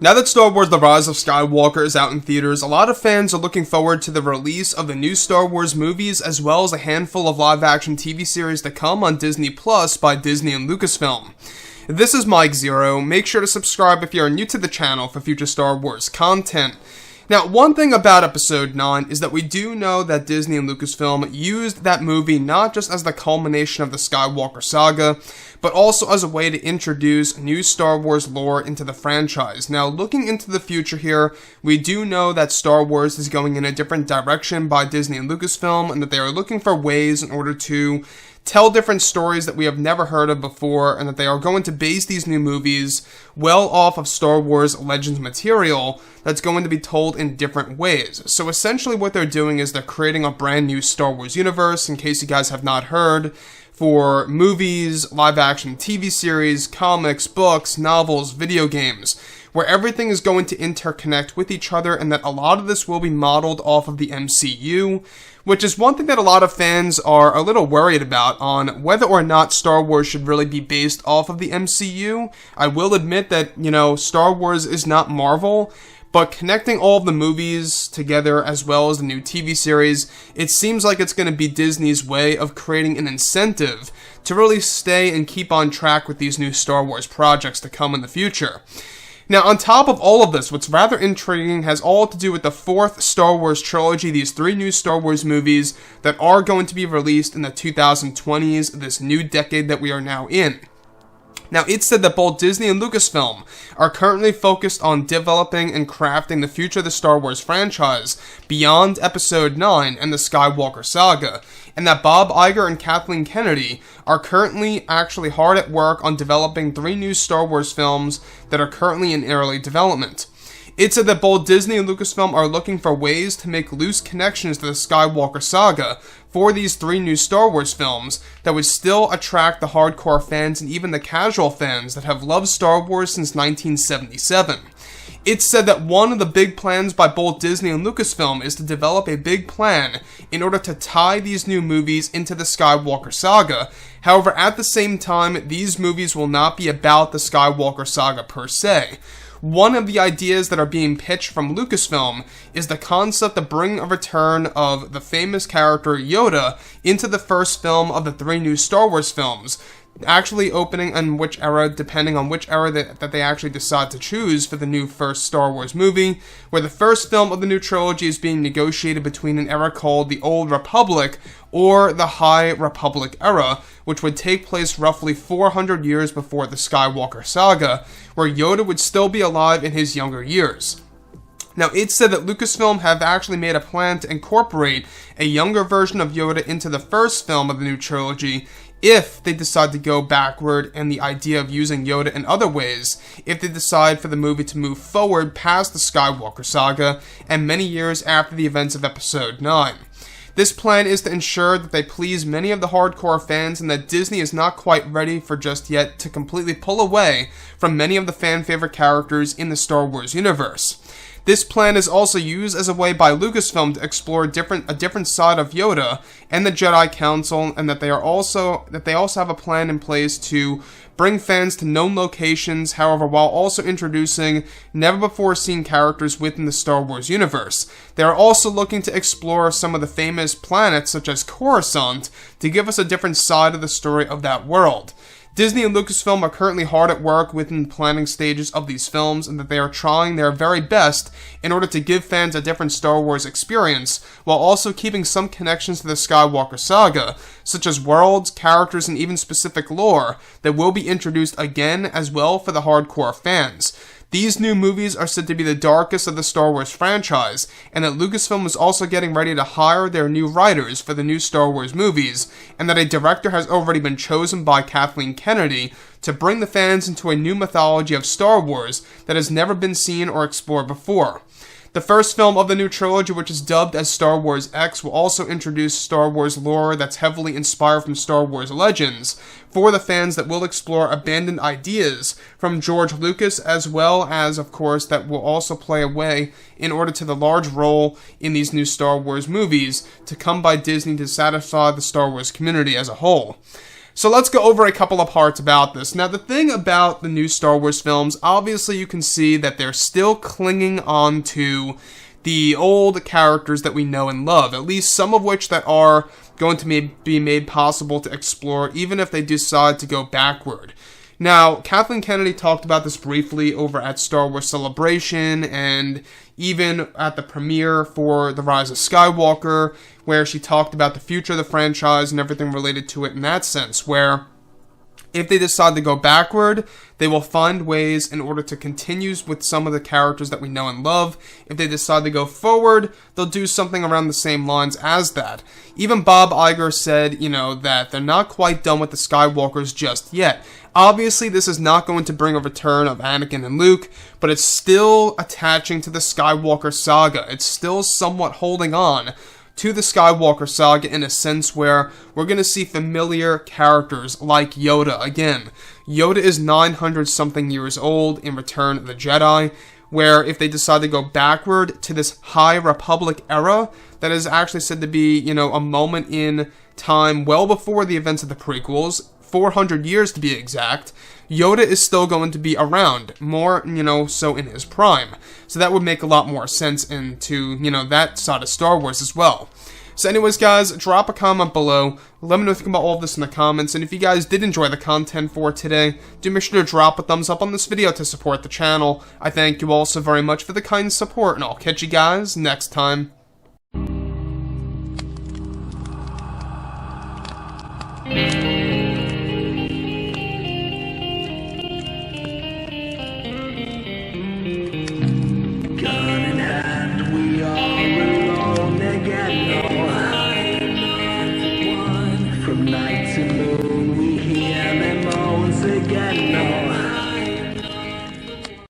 Now that Star Wars The Rise of Skywalker is out in theaters, a lot of fans are looking forward to the release of the new Star Wars movies, as well as a handful of live-action TV series to come on Disney Plus by Disney and Lucasfilm. This is Mike Zero. Make sure to subscribe if you are new to the channel for future Star Wars content. Now, one thing about Episode 9 is that we do know that Disney and Lucasfilm used that movie not just as the culmination of the Skywalker saga, but also as a way to introduce new Star Wars lore into the franchise. Now, looking into the future here, we do know that Star Wars is going in a different direction by Disney and Lucasfilm, and that they are looking for ways in order to tell different stories that we have never heard of before, and that they are going to base these new movies well off of Star Wars Legends material that's going to be told in different ways. So essentially what they're doing is they're creating a brand new Star Wars universe, in case you guys have not heard, for movies, live-action TV series, comics, books, novels, video games, where everything is going to interconnect with each other, and that a lot of this will be modeled off of the MCU, which is one thing that a lot of fans are a little worried about on whether or not Star Wars should really be based off of the MCU. I will admit that, Star Wars is not Marvel, but connecting all of the movies together as well as the new TV series, it seems like it's going to be Disney's way of creating an incentive to really stay and keep on track with these new Star Wars projects to come in the future. Now, on top of all of this, what's rather intriguing has all to do with the fourth Star Wars trilogy, these three new Star Wars movies that are going to be released in the 2020s, this new decade that we are now in. Now, it's said that both Disney and Lucasfilm are currently focused on developing and crafting the future of the Star Wars franchise beyond Episode 9 and the Skywalker saga, and that Bob Iger and Kathleen Kennedy are currently actually hard at work on developing three new Star Wars films that are currently in early development. It said that both Disney and Lucasfilm are looking for ways to make loose connections to the Skywalker saga for these three new Star Wars films that would still attract the hardcore fans and even the casual fans that have loved Star Wars since 1977. It's said that one of the big plans by both Disney and Lucasfilm is to develop a big plan in order to tie these new movies into the Skywalker saga. However, at the same time, these movies will not be about the Skywalker saga per se. One of the ideas that are being pitched from Lucasfilm is the concept of bringing a return of the famous character Yoda into the first film of the three new Star Wars films, actually opening in which era, depending on which era that they actually decide to choose for the new first Star Wars movie, where the first film of the new trilogy is being negotiated between an era called the Old Republic or the High Republic era, which would take place roughly 400 years before the Skywalker saga, where Yoda would still be alive in his younger years. Now, it's said that Lucasfilm have actually made a plan to incorporate a younger version of Yoda into the first film of the new trilogy, if they decide to go backward, and the idea of using Yoda in other ways, if they decide for the movie to move forward past the Skywalker saga, and many years after the events of Episode 9. This plan is to ensure that they please many of the hardcore fans, and that Disney is not quite ready for just yet to completely pull away from many of the fan-favorite characters in the Star Wars universe. This plan is also used as a way by Lucasfilm to explore a different side of Yoda and the Jedi Council, and that they also have a plan in place to bring fans to known locations, however, while also introducing never-before-seen characters within the Star Wars universe. They are also looking to explore some of the famous planets, such as Coruscant, to give us a different side of the story of that world. Disney and Lucasfilm are currently hard at work within the planning stages of these films, and that they are trying their very best in order to give fans a different Star Wars experience, while also keeping some connections to the Skywalker saga, such as worlds, characters, and even specific lore that will be introduced again as well for the hardcore fans. These new movies are said to be the darkest of the Star Wars franchise, and that Lucasfilm is also getting ready to hire their new writers for the new Star Wars movies, and that a director has already been chosen by Kathleen Kennedy to bring the fans into a new mythology of Star Wars that has never been seen or explored before. The first film of the new trilogy, which is dubbed as Star Wars X, will also introduce Star Wars lore that's heavily inspired from Star Wars Legends for the fans that will explore abandoned ideas from George Lucas, as well as, of course, that will also play a way in order to the large role in these new Star Wars movies to come by Disney to satisfy the Star Wars community as a whole. So let's go over a couple of parts about this. Now, the thing about the new Star Wars films, obviously you can see that they're still clinging on to the old characters that we know and love, at least some of which that are going to be made possible to explore, even if they decide to go backward. Now, Kathleen Kennedy talked about this briefly over at Star Wars Celebration and even at the premiere for The Rise of Skywalker, where she talked about the future of the franchise and everything related to it in that sense, where if they decide to go backward, they will find ways in order to continue with some of the characters that we know and love. If they decide to go forward, they'll do something around the same lines as that. Even Bob Iger said, that they're not quite done with the Skywalkers just yet. Obviously, this is not going to bring a return of Anakin and Luke, but it's still attaching to the Skywalker saga. It's still somewhat holding on to the Skywalker saga in a sense where we're going to see familiar characters like Yoda again. Yoda is 900-something years old in Return of the Jedi, where if they decide to go backward to this High Republic era, that is actually said to be, a moment in time well before the events of the prequels, 400 years to be exact, Yoda is still going to be around, more, so in his prime. So that would make a lot more sense into, that side of Star Wars as well. So anyways, guys, drop a comment below. Let me know if you think about all of this in the comments. And if you guys did enjoy the content for today, do make sure to drop a thumbs up on this video to support the channel. I thank you all so very much for the kind support, and I'll catch you guys next time.